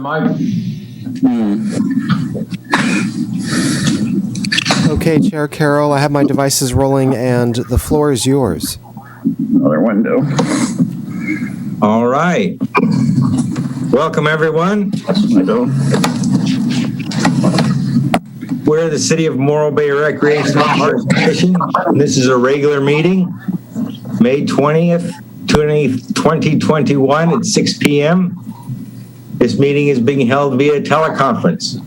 Mike. Okay, Chair Carroll, I have my devices rolling, and the floor is yours. Another window. All right. Welcome, everyone. We're the City of Morro Bay Recreational Parks Commission. This is a regular meeting, May 20th, 2021 at 6 p.m. This meeting is being held via teleconference.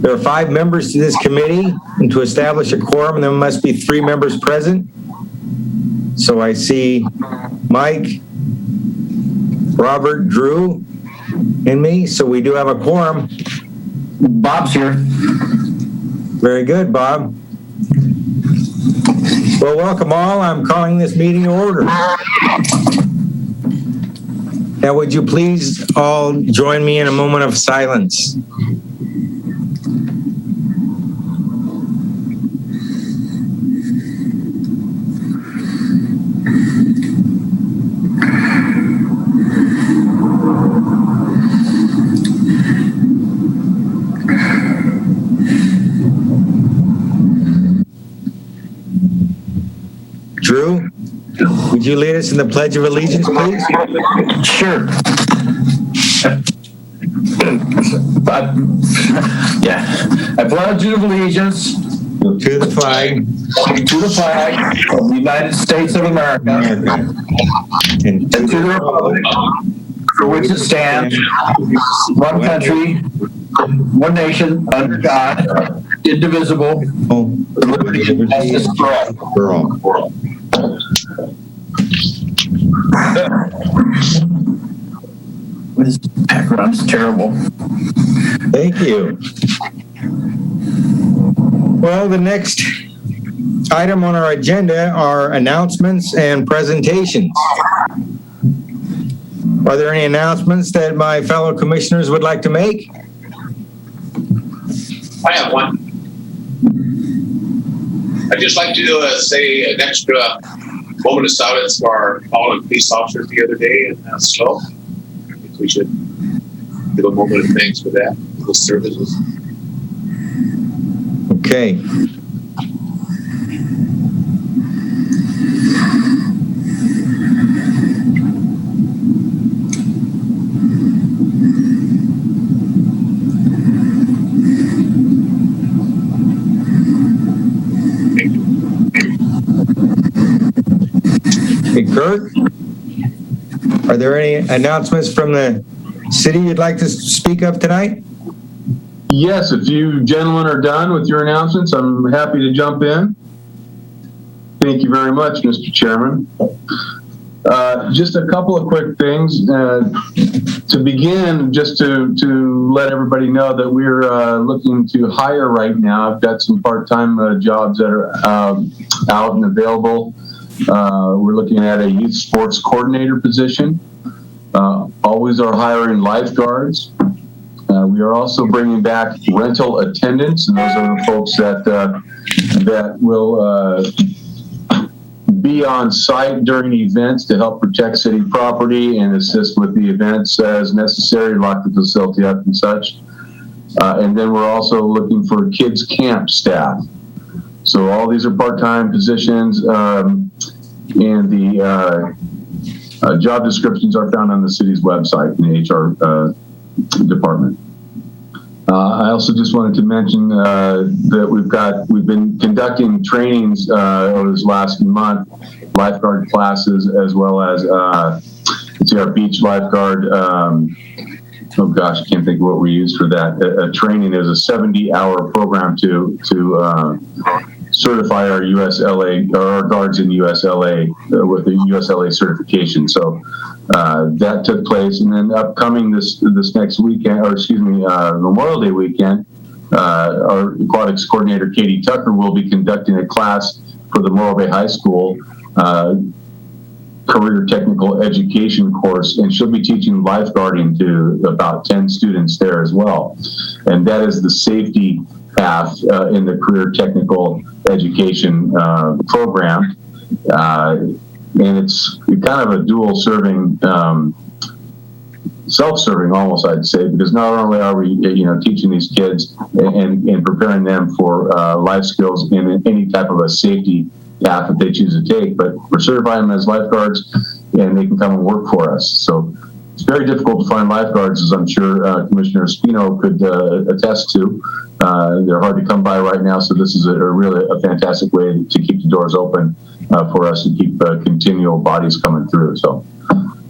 There are 5 members to this committee, and to establish a quorum, there must be 3 members present. So I see Mike, Robert, Drew, and me. So we do have a quorum. Bob's here. Very good, Bob. Well, welcome all. I'm calling this meeting to order. Now, would you please all join me in a moment of silence? Drew, would you lead us in the Pledge of Allegiance, please? Sure. I pledge allegiance To the flag of the United States of America and and to the republic for which it stands, one country, one nation, under God, indivisible, with liberty and justice for all. This background is terrible. Thank you. Well, the next item on our agenda are announcements and presentations. Are there any announcements that my fellow commissioners would like to make? I have one. I'd just like to say an extra moment of silence for our fallen police officers the other day in Slow. I think we should give a moment of thanks for that, those services. Okay. Hey, Kurt, are there any announcements from the city you'd like to speak of tonight? Yes, if you gentlemen are done with your announcements, I'm happy to jump in. Thank you very much, Mr. Chairman. Just a couple of quick things. To begin, just to let everybody know that we're looking to hire right now. I've got some part-time jobs that are out and available. We're looking at a youth sports coordinator position. Always are hiring lifeguards. We are also bringing back rental attendants, and those are the folks that will be on site during events to help protect city property and assist with the events as necessary, lock the facility up and such. And then we're also looking for kids camp staff. So all these are part-time positions, and the job descriptions are found on the city's website in the HR department. I also just wanted to mention that we've been conducting trainings over this last month, lifeguard classes, as well as our beach lifeguard. Oh gosh, I can't think of what we used for that. Training. There's a 70-hour program to certify our USLA, or our guards in USLA with the USLA certification. So that took place, and then upcoming this next weekend, or excuse me, Memorial Day weekend, our aquatics coordinator Katie Tucker will be conducting a class for the Morro Bay High School career technical education course, and she'll be teaching lifeguarding to about 10 students there as well. And that is the safety path in the career technical education program. And it's kind of a dual serving self-serving almost, I'd say, because not only are we, teaching these kids and preparing them for life skills in any type of a safety path that they choose to take, but we're certifying them as lifeguards, and they can come and work for us. So it's very difficult to find lifeguards, as I'm sure Commissioner Espino could attest to. They're hard to come by right now, so this is really a fantastic way to keep the doors open for us and keep continual bodies coming through. So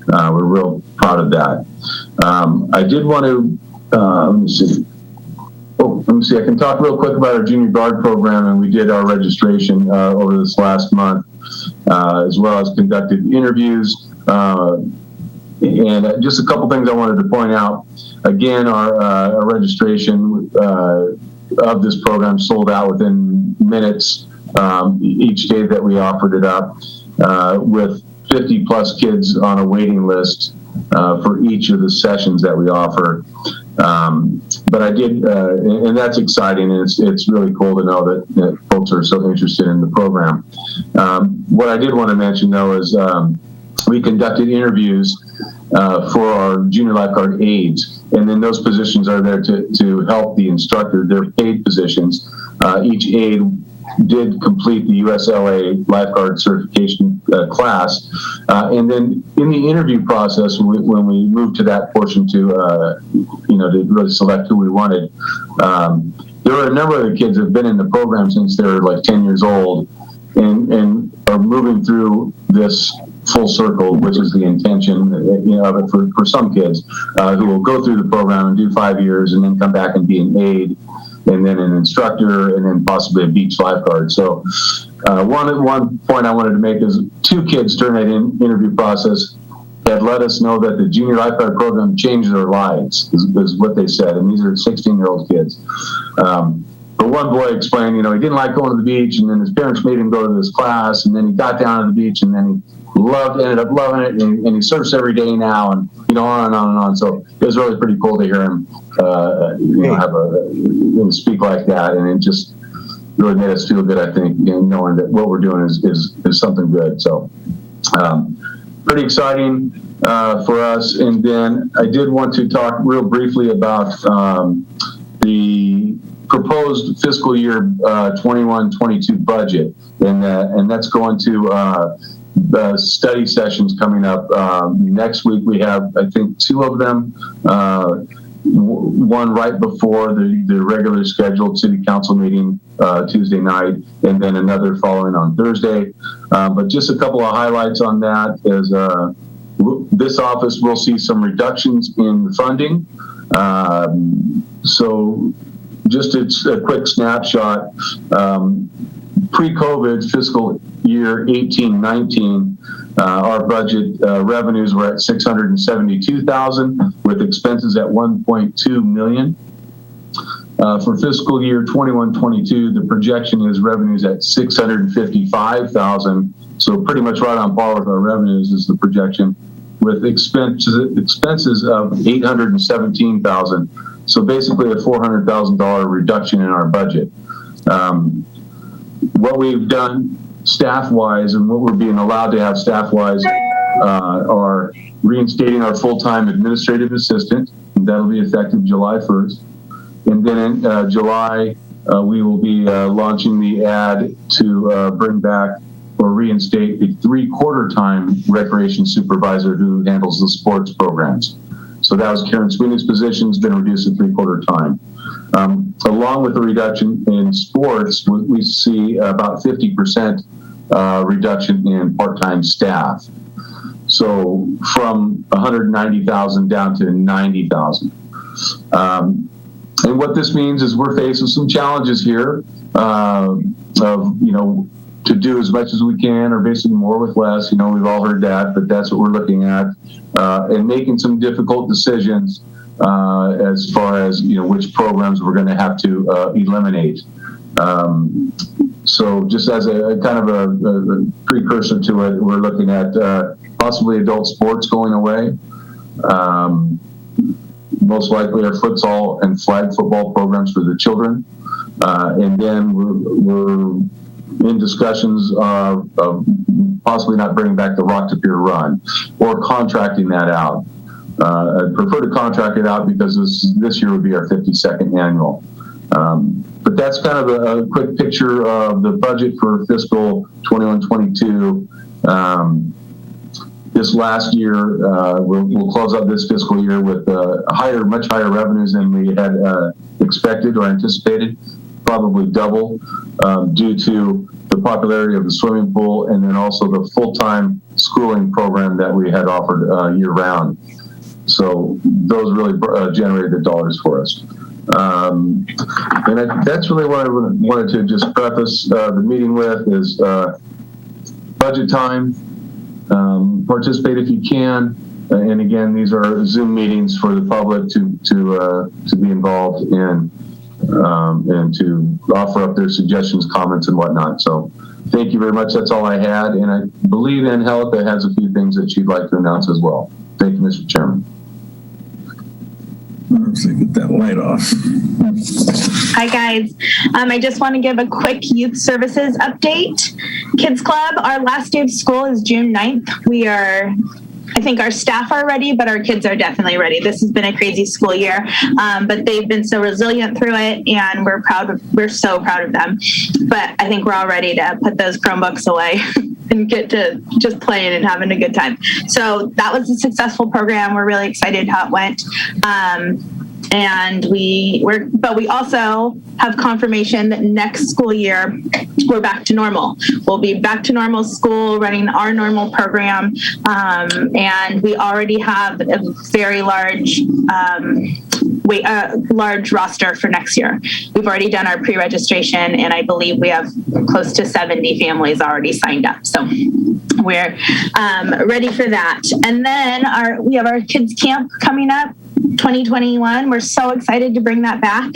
we're real proud of that. I did want to, let me see. I can talk real quick about our junior guard program, and we did our registration over this last month, as well as conducted interviews. And just a couple things I wanted to point out. Again, our registration of this program sold out within minutes each day that we offered it up, with 50 plus kids on a waiting list for each of the sessions that we offer. But I did, and that's exciting, and it's really cool to know that folks are so interested in the program. What I did want to mention, though, is we conducted interviews for our junior lifeguard aides, and then those positions are there to help the instructor. They're paid positions. Each aide did complete the USLA lifeguard certification class, and then in the interview process, when we moved to that portion to really select who we wanted, there were a number of the kids that have been in the program since they were like 10 years old, and are moving through this full circle, which is the intention, of it for some kids who will go through the program and do 5 years and then come back and be an aide, and then an instructor, and then possibly a beach lifeguard. So one point I wanted to make is 2 kids during that interview process had let us know that the junior lifeguard program changed their lives, is what they said. And these are 16-year-old kids. But one boy explained, he didn't like going to the beach, and then his parents made him go to this class, and then he got down to the beach, and then he ended up loving it, and he surfs every day now, and on and on and on. So it was really pretty cool to hear him, speak like that, and it just really made us feel good. I think, knowing that what we're doing is something good. So pretty exciting for us. And then I did want to talk real briefly about the proposed fiscal year 21-22 budget, and that's going to the study sessions coming up next week. We have, I think, 2 of them. One right before the regular scheduled city council meeting Tuesday night, and then another following on Thursday. But just a couple of highlights on that is this office will see some reductions in funding. So just a quick snapshot. Pre-COVID fiscal year 18-19, our budget revenues were at $672,000 with expenses at $1.2 million. For fiscal year 21-22, the projection is revenues at $655,000. So pretty much right on par with our revenues is the projection, with expenses of $817,000. So basically a $400,000 reduction in our budget. What we've done staff-wise, and what we're being allowed to have staff-wise, are reinstating our full-time administrative assistant. And that'll be effective July 1st. And then in July, we will be launching the ad to bring back or reinstate a 3/4-time recreation supervisor who handles the sports programs. So that was Karen Sweeney's position, has been reduced to 3/4 time. Along with the reduction in sports, we see about 50% reduction in part-time staff. So from 190,000 down to 90,000. And what this means is we're faced with some challenges here of, to do as much as we can, or basically more with less. We've all heard that, but that's what we're looking at, and making some difficult decisions as far as which programs we're going to have to eliminate. So just as a kind of a precursor to it, we're looking at possibly adult sports going away. Most likely our futsal and flag football programs for the children, and then we're in discussions of possibly not bringing back the Rock to Pier run, or contracting that out. I'd prefer to contract it out because this year would be our 52nd annual. But that's kind of a quick picture of the budget for fiscal 21-22. This last year, we'll close out this fiscal year with much higher revenues than we had expected or anticipated, probably double, due to the popularity of the swimming pool and then also the full-time schooling program that we had offered year-round. So those really generated the dollars for us. And that's really what I wanted to just preface the meeting with is budget time. Participate if you can. And again, these are Zoom meetings for the public to be involved in and to offer up their suggestions, comments, and whatnot. So thank you very much. That's all I had. And I believe Angelica has a few things that she'd like to announce as well. Thank you, Mr. Chairman. Let's get that light off. Hi guys, I just want to give a quick youth services update. Kids Club, our last day of school is June 9th. I think our staff are ready, but our kids are definitely ready. This has been a crazy school year, but they've been so resilient through it, and we're so proud of them. But I think we're all ready to put those Chromebooks away and get to just playing and having a good time. So that was a successful program. We're really excited how it went. And we also have confirmation that next school year we're back to normal. We'll be back to normal school, running our normal program, and we already have a very large roster for next year. We've already done our pre-registration, and I believe we have close to 70 families already signed up. So we're ready for that. And then we have our kids camp coming up. 2021. We're so excited to bring that back.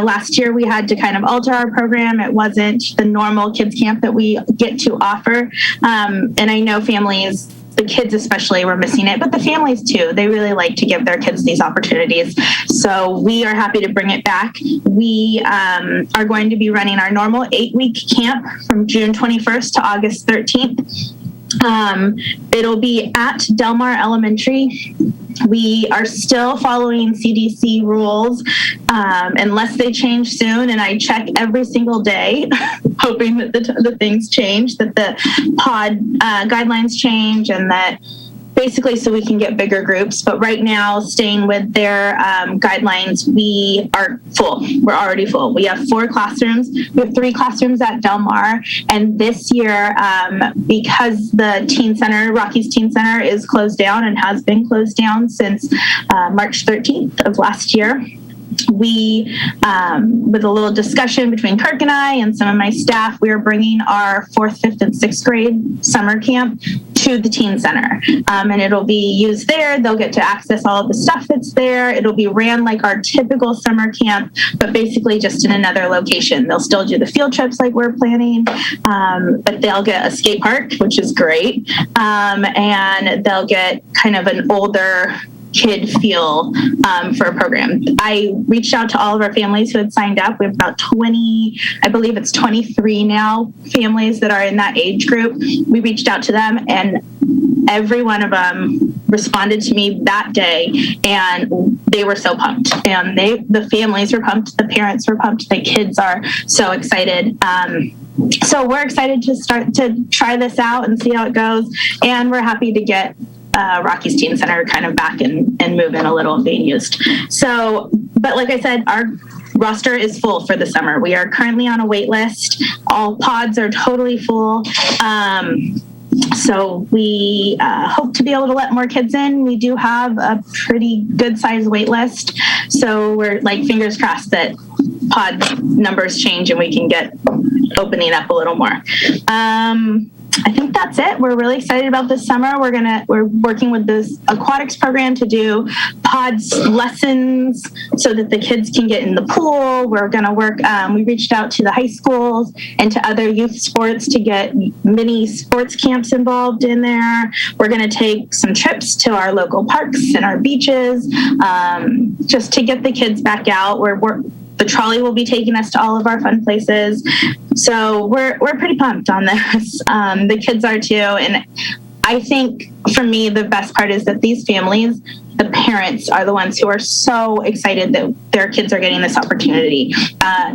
Last year we had to kind of alter our program. It wasn't the normal kids camp that we get to offer. And I know families, the kids especially, were missing it, but the families too. They really like to give their kids these opportunities. So we are happy to bring it back. We are going to be running our normal 8-week camp from June 21st to August 13th. It'll be at Del Mar Elementary. We are still following CDC rules unless they change soon, and I check every single day hoping that the things change, that the pod guidelines change, and that basically so we can get bigger groups. But right now, staying with their guidelines, we are full. We're already full. We have 4 classrooms. We have 3 classrooms at Del Mar. And this year, because the teen center, Rocky's Teen Center, is closed down and has been closed down since March 13th of last year, we, with a little discussion between Kirk and I and some of my staff, we are bringing our 4th, 5th, and 6th grade summer camp to the teen center. And it'll be used there. They'll get to access all of the stuff that's there. It'll be ran like our typical summer camp, but basically just in another location. They'll still do the field trips like we're planning, but they'll get a skate park, which is great. And they'll get kind of an older kid feel for a program. I reached out to all of our families who had signed up. We have about 20, I believe it's 23 now, families that are in that age group. We reached out to them, and every one of them responded to me that day, and they were so pumped. And the families were pumped, the parents were pumped, the kids are so excited. So we're excited to start to try this out and see how it goes, and we're happy to get Rocky's Teen Center kind of back and moving a little and being used. So, but like I said, our roster is full for the summer. We are currently on a wait list. All pods are totally full. So we hope to be able to let more kids in. We do have a pretty good sized wait list. So we're like fingers crossed that pod numbers change and we can get opening up a little more. I think that's it. We're really excited about this summer. We're working with this aquatics program to do pods lessons so that the kids can get in the pool. We're going to work, we reached out to the high schools and to other youth sports to get mini sports camps involved in there. We're going to take some trips to our local parks and our beaches, just to get the kids back out. The trolley will be taking us to all of our fun places. So we're pretty pumped on this. The kids are too. And I think for me, the best part is that these families, the parents are the ones who are so excited that their kids are getting this opportunity.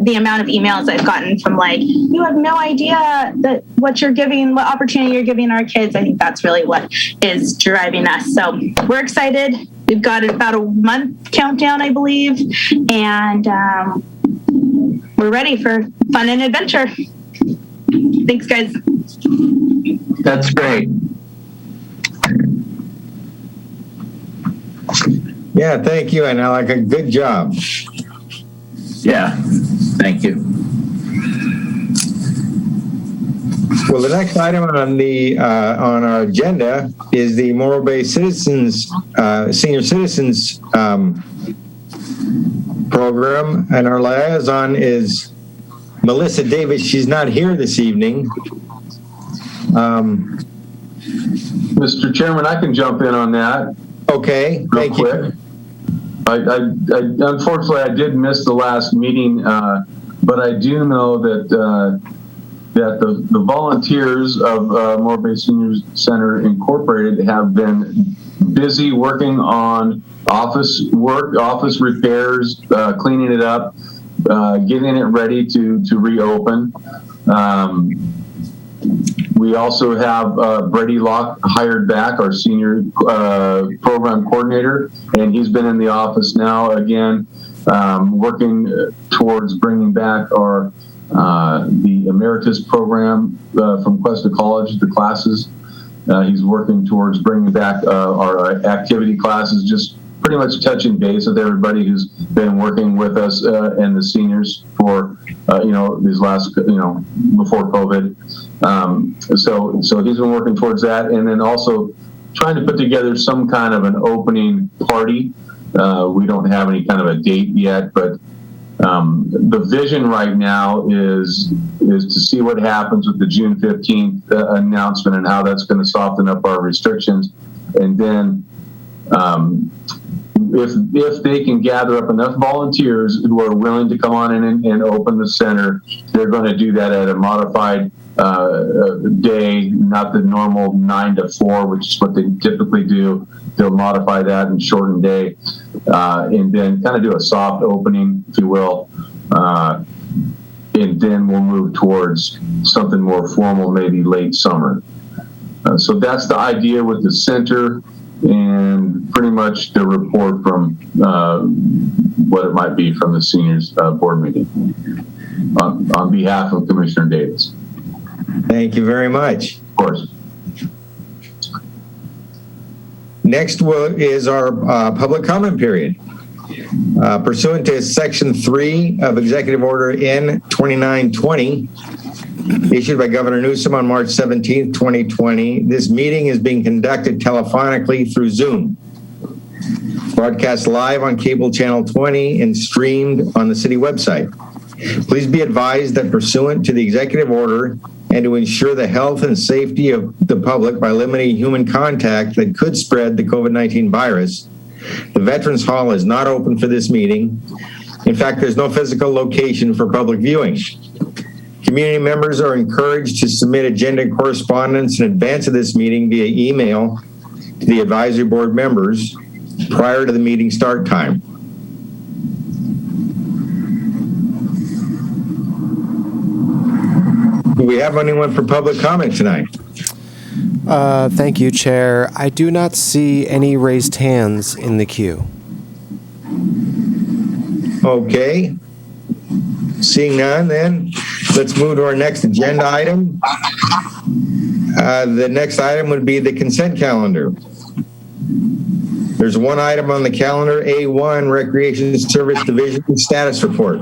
The amount of emails I've gotten from like, you have no idea that what opportunity you're giving our kids. I think that's really what is driving us. So we're excited. We've got about a month countdown, I believe, and we're ready for fun and adventure. Thanks, guys. That's great. Yeah, thank you, Angelica. Good job. Yeah, thank you. Well, the next item on our agenda is the Morro Bay Citizens Senior Citizens program, and our liaison is Melissa Davis. She's not here this evening. Mr. Chairman, I can jump in on that. Okay, thank you. Unfortunately, I did miss the last meeting, but I do know that the volunteers of Morro Bay Senior Center Incorporated have been busy working on office work, office repairs, cleaning it up, getting it ready to reopen. We also have Brady Locke hired back, our senior program coordinator, and he's been in the office now again, working towards bringing back our the emeritus program from Cuesta College, the classes. He's working towards bringing back our activity classes, just pretty much touching base with everybody who's been working with us and the seniors for these last before COVID. So he's been working towards that, and then also trying to put together some kind of an opening party. We don't have any kind of a date yet, but the vision right now is to see what happens with the June 15th announcement and how that's going to soften up our restrictions, and then if they can gather up enough volunteers who are willing to come on in and open the center, they're going to do that at a modified day, not the normal 9 to 4, which is what they typically do. They'll modify that and shorten day, and then kind of do a soft opening, if you will, and then we'll move towards something more formal, maybe late summer. So that's the idea with the center, and pretty much the report from what it might be from the seniors board meeting on behalf of Commissioner Davis. Thank you very much. Of course. Next is our public comment period. Pursuant to Section 3 of Executive Order N 2920, issued by Governor Newsom on March 17, 2020, this meeting is being conducted telephonically through Zoom, broadcast live on cable channel 20, and streamed on the city website. Please be advised that pursuant to the executive order and to ensure the health and safety of the public by limiting human contact that could spread the COVID-19 virus, the Veterans Hall is not open for this meeting. In fact, there's no physical location for public viewing. Community members are encouraged to submit agenda correspondence in advance of this meeting via email to the advisory board members prior to the meeting start time. Do we have anyone for public comment tonight? Thank you, Chair. I do not see any raised hands in the queue. Okay. Seeing none, then let's move to our next agenda item. The next item would be the consent calendar. There's one item on the calendar, A1, Recreation Service Division Status Report.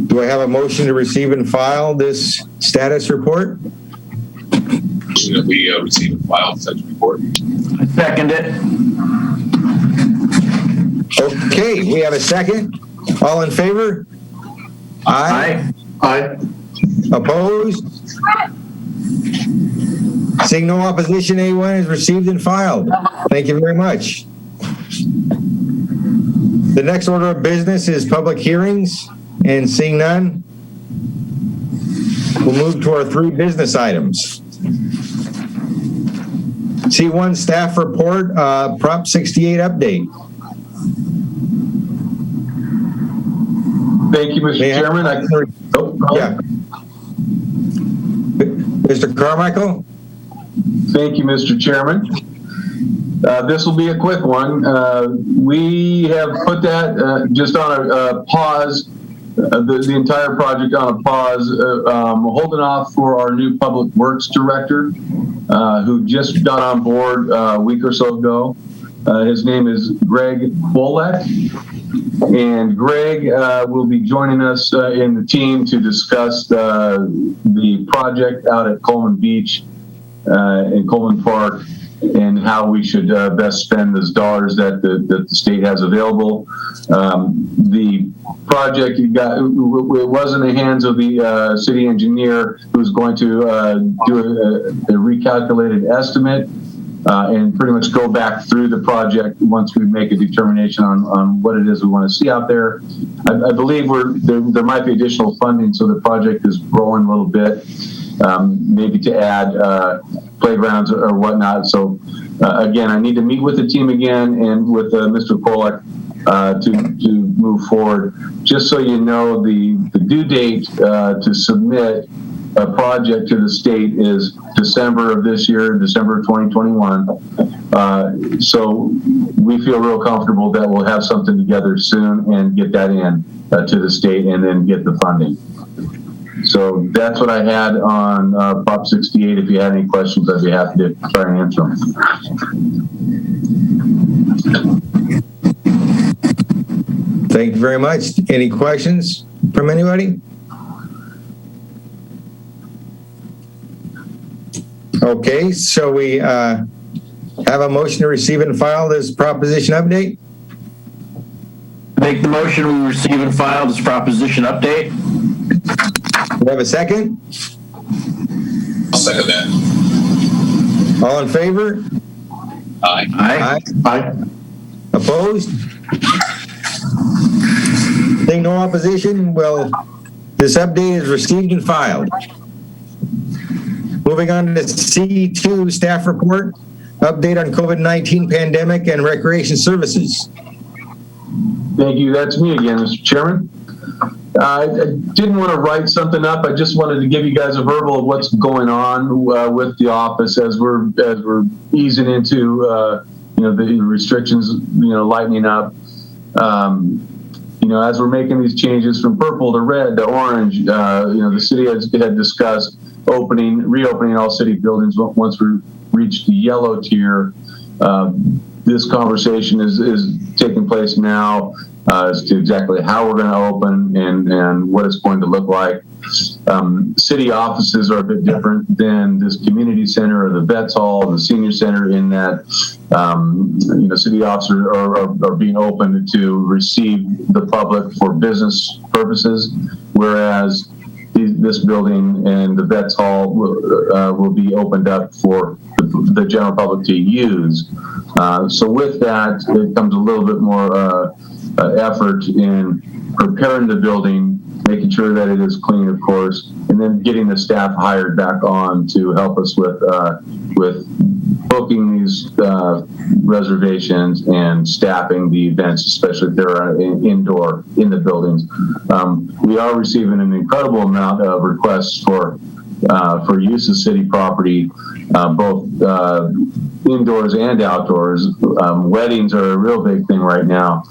Do I have a motion to receive and file this status report? Motion that we receive and file such report. I second it. Okay, we have a second. All in favor? Aye. Aye. Opposed? Seeing no opposition, A1 is received and filed. Thank you very much. The next order of business is public hearings, and seeing none, We'll move to our 3 business items. C1 staff report, Prop 68 update. Thank you, Mr. Chairman. Yeah. Mr. Carmichael? Thank you, Mr. Chairman. This will be a quick one. We have put that just on a pause, the entire project on a pause, holding off for our new Public Works Director, who just got on board a week or so ago. His name is Greg Bolek. And Greg will be joining us in the team to discuss the project out at Coleman Beach in Coleman Park and how we should best spend those dollars that the state has available. The project it was in the hands of the city engineer, who's going to do a recalculated estimate. And pretty much go back through the project once we make a determination on what it is we want to see out there. I believe there might be additional funding, so the project is growing a little bit, maybe to add playgrounds or whatnot. So again, I need to meet with the team again and with Mr. Polak to move forward. Just so you know, the due date to submit a project to the state is December of this year, December of 2021. So we feel real comfortable that we'll have something together soon and get that in to the state and then get the funding. So that's what I had on Prop 68. If you had any questions, I'd be happy to try and answer them. Thank you very much. Any questions from anybody? Okay, so we have a motion to receive and file this proposition update. Make the motion we receive and file this proposition update. We have a second? I'll second that. All in favor? Aye. Aye. Aye. Opposed? Seeing no opposition, well, this update is received and filed. Moving on to C2, staff report, update on COVID-19 pandemic and recreation services. Thank you. That's me again, Mr. Chairman. I didn't want to write something up. I just wanted to give you guys a verbal of what's going on with the office as we're easing into the restrictions lightening up. As we're making these changes from purple to red to orange, the city had discussed reopening all city buildings once we reach the yellow tier. This conversation is taking place now as to exactly how we're going to open and what it's going to look like. City offices are a bit different than this community center or the vets hall, the senior center, in that city offices are being opened to receive the public for business purposes, whereas this building and the vets hall will be opened up for the general public to use. So with that, it comes a little bit more effort in preparing the building, making sure that it is clean, of course, and then getting the staff hired back on to help us with booking these reservations and staffing the events, especially if they're indoor in the buildings. We are receiving an incredible amount of requests for use of city property, both indoors and outdoors. Weddings are a real big thing right now.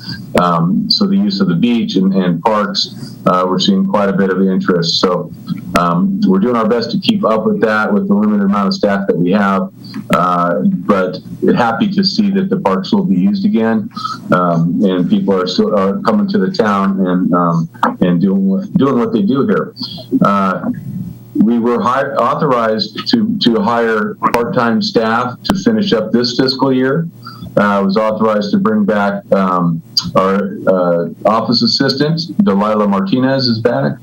So the use of the beach and parks, we're seeing quite a bit of interest. So we're doing our best to keep up with that with the limited amount of staff that we have. But happy to see that the parks will be used again, and people are still coming to the town and doing what they do here. We were authorized to hire part-time staff to finish up this fiscal year. I was authorized to bring back our office assistant, Delilah Martinez, is back,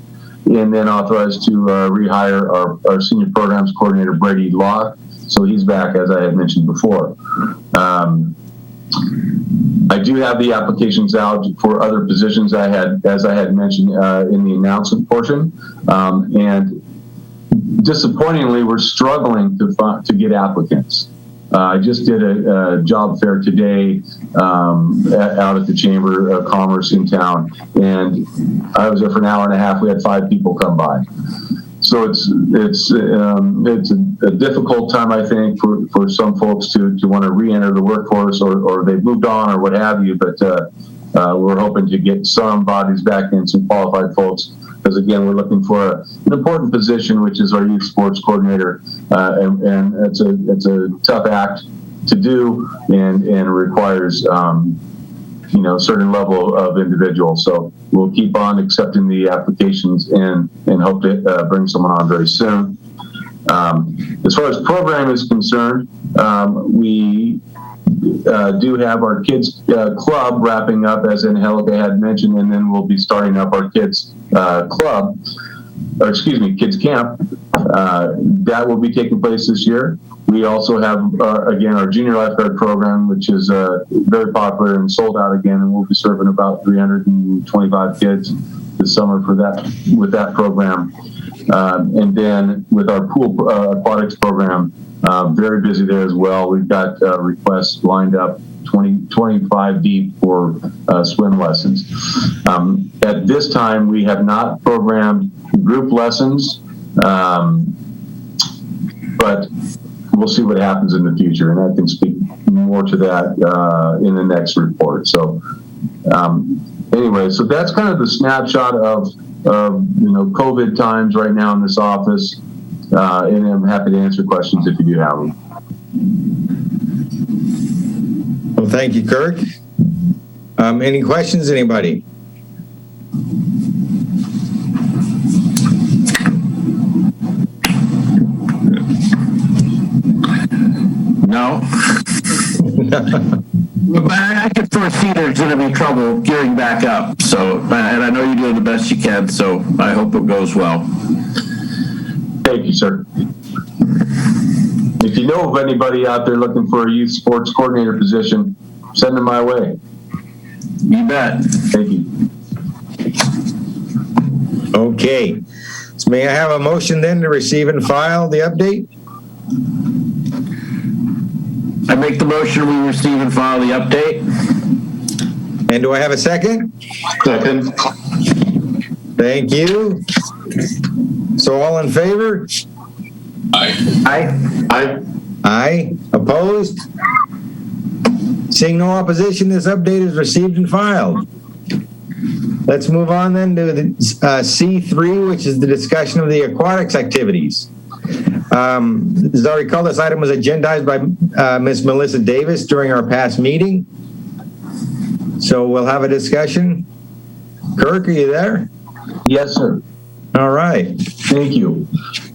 and then authorized to rehire our senior programs coordinator, Brady Locke. So he's back, as I had mentioned before. I do have the applications out for other positions as I had mentioned in the announcement portion. And disappointingly, we're struggling to get applicants. I just did a job fair today out at the Chamber of Commerce in town, and I was there for an hour and a half. We had 5 people come by. So it's a difficult time, I think, for some folks to want to re-enter the workforce, or they've moved on or what have you. But we're hoping to get some bodies back in, some qualified folks. Because again, we're looking for an important position, which is our youth sports coordinator, and it's a tough act to do, and requires certain level of individual. So we'll keep on accepting the applications and hope to bring someone on very soon. As far as program is concerned, we do have our kids club wrapping up, as Angelica had mentioned, and then we'll be starting up our kids club, or excuse me, kids camp. That will be taking place this year. We also have, again, our junior lifeguard program, which is very popular and sold out again, and we'll be serving about 325 kids this summer with that program. And then with our pool aquatics program, very busy there as well. We've got requests lined up 25 deep for swim lessons. At this time, we have not programmed group lessons, but we'll see what happens in the future, and I can speak more to that in the next report. So anyway, so that's kind of the snapshot of COVID times right now in this office, and I'm happy to answer questions if you do have them. Well, thank you, Kirk. Any questions, anybody? No. But I could foresee there's going to be trouble gearing back up. So, and I know you're doing the best you can. So I hope it goes well. Thank you, sir. If you know of anybody out there looking for a youth sports coordinator position, send them my way. You bet. Thank you. Okay. So may I have a motion then to receive and file the update? I make the motion we receive and file the update. And do I have a second? Second. Thank you. So all in favor? Aye. Aye. Aye. Aye. Opposed? Seeing no opposition, this update is received and filed. Let's move on then to the C3, which is the discussion of the aquatics activities. As I recall, this item was agendized by Ms. Melissa Davis during our past meeting. So we'll have a discussion. Kirk, are you there? Yes, sir. All right. Thank you.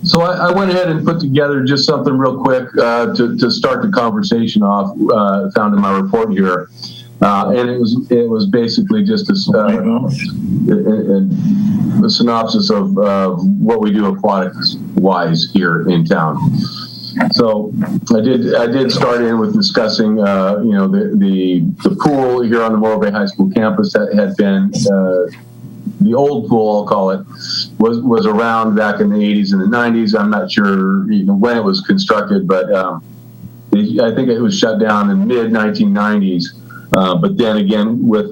So I went ahead and put together just something real quick to start the conversation off, found in my report here. And it was basically just a synopsis of what we do aquatics-wise here in town. So I did start in with discussing, the pool here on the Morro Bay High School campus that had been the old pool, I'll call it, was around back in the 80s and the 90s. I'm not sure when it was constructed, but I think it was shut down in mid 1990s. But then again, with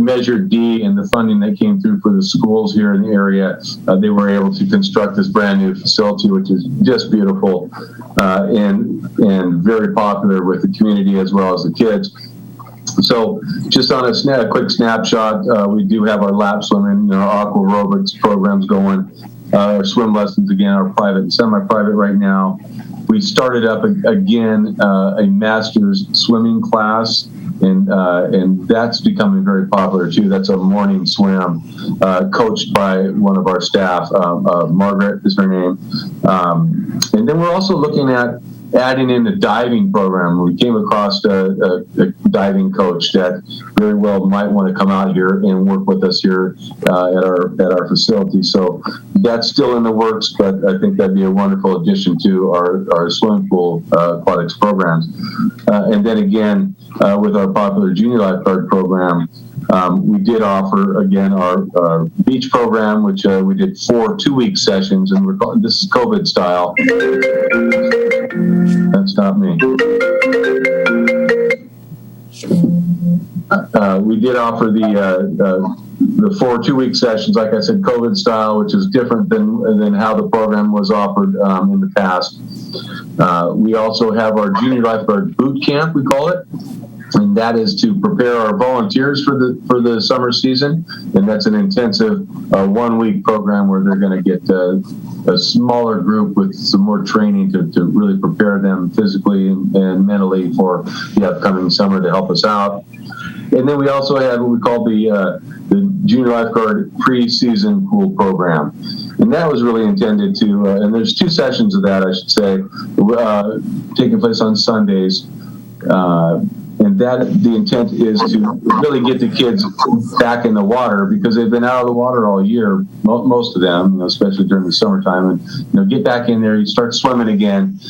Measure D and the funding that came through for the schools here in the area, they were able to construct this brand new facility, which is just beautiful and very popular with the community as well as the kids. So just on a quick snapshot, we do have our lap swimming, our aqua aerobics programs going, our swim lessons again, our private and semi-private right now. We started up again a master's swimming class, and that's becoming very popular too. That's a morning swim coached by one of our staff, Margaret is her name. And then we're also looking at adding in the diving program. We came across a diving coach that very well might want to come out here and work with us here at our facility. So that's still in the works, but I think that'd be a wonderful addition to our swimming pool aquatics programs. And then again, with our popular junior lifeguard program, we did offer, again, our beach program, which we did 4 2-week sessions, and this is COVID style. That's not me. We did offer the 4 2-week sessions, like I said, COVID style, which is different than how the program was offered in the past. We also have our junior lifeguard boot camp, we call it, and that is to prepare our volunteers for the summer season. And that's an intensive 1-week program where they're going to get a smaller group with some more training to really prepare them physically and mentally for the upcoming summer to help us out. And then we also have what we call the junior lifeguard pre-season pool program. And that was really intended to, and there's 2 sessions of that, I should say, taking place on Sundays. And that the intent is to really get the kids back in the water, because they've been out of the water all year, most of them, especially during the summertime. And get back in there, you start swimming again.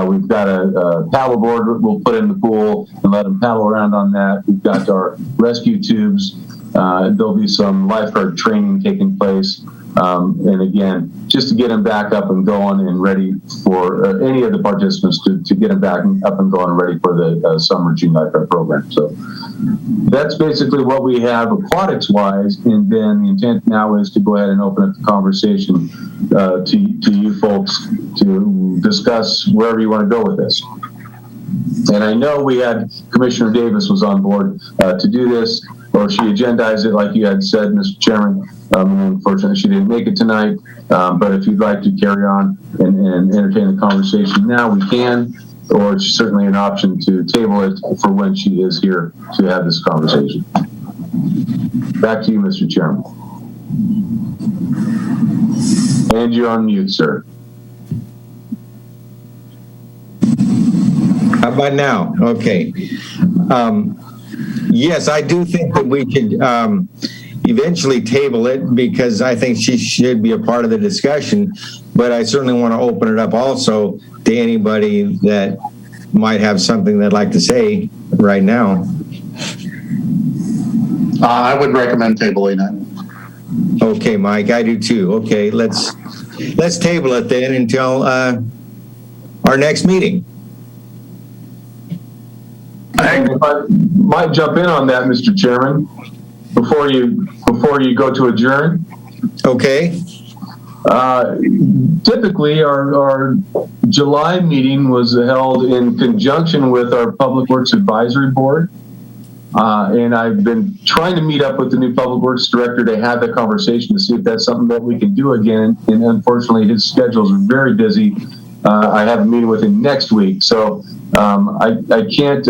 We've got a paddle board we'll put in the pool and let them paddle around on that. We've got our rescue tubes. There'll be some lifeguard training taking place. And again, just to get them back up and going and ready for any of the participants to get them back up and going and ready for the summer junior lifeguard program. So that's basically what we have aquatics wise. And then the intent now is to go ahead and open up the conversation to you folks to discuss wherever you want to go with this. And I know we had Commissioner Davis was on board to do this, or she agendized it like you had said, Mr. Chairman. Unfortunately, she didn't make it tonight, but if you'd like to carry on and entertain the conversation now, we can, or it's certainly an option to table it for when she is here to have this conversation. Back to you, Mr. Chairman. And you're on mute, sir. How about now? Okay. Yes, I do think that we could eventually table it, because I think she should be a part of the discussion, but I certainly want to open it up also to anybody that might have something they'd like to say right now. I would recommend tabling it. Okay, Mike, I do too. Okay, let's table it then until our next meeting. If I might jump in on that, Mr. Chairman, before you go to adjourn. Okay. Typically, our July meeting was held in conjunction with our Public Works Advisory Board. And I've been trying to meet up with the new Public Works Director to have that conversation to see if that's something that we can do again. And unfortunately, his schedule is very busy. I have a meeting with him next week. So I can't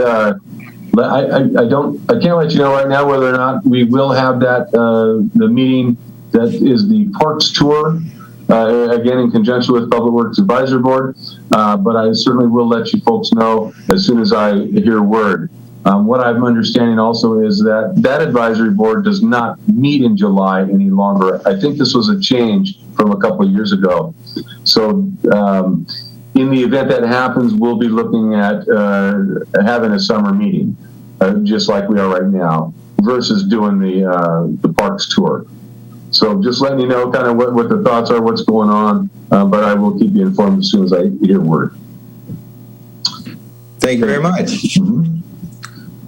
let you know right now whether or not we will have that the meeting that is the parks tour again in conjunction with Public Works Advisory Board. But I certainly will let you folks know as soon as I hear word. What I'm understanding also is that advisory board does not meet in July any longer. I think this was a change from a couple of years ago. So in the event that happens, we'll be looking at having a summer meeting, just like we are right now, versus doing the parks tour. So just letting you know kind of what the thoughts are, what's going on, but I will keep you informed as soon as I hear word. Thank you very much. Mm-hmm.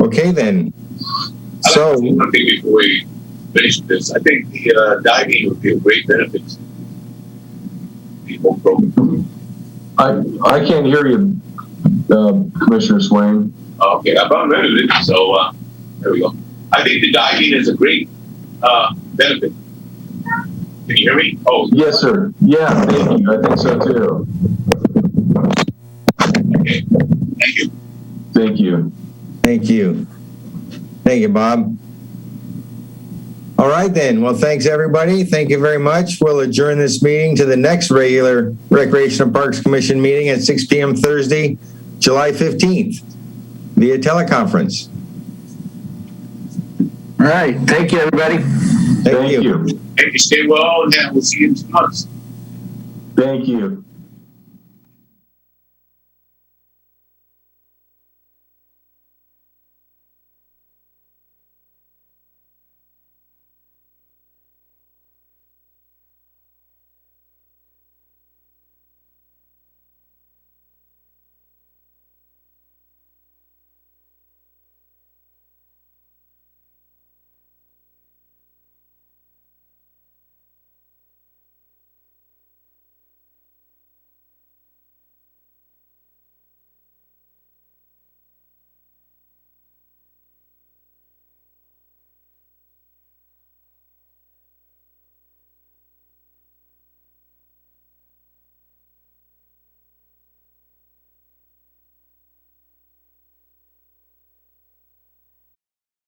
Okay, then. So, I think before we finish this, I think the diving would be a great benefit to the whole program. I can't hear you, Commissioner Swain. Okay, I've unmuted it, so there we go. I think the diving is a great benefit. Can you hear me? Oh, yes, sir. Yeah, thank you. I think so too. Okay, thank you. Thank you. Thank you. Thank you, Bob. All right, then. Well, thanks, everybody. Thank you very much. We'll adjourn this meeting to the next regular Recreation and Parks Commission meeting at 6 p.m. Thursday, July 15th, via teleconference. All right. Thank you, everybody. Thank you. Thank you. Stay well, and we'll see you in 2 months. Thank you.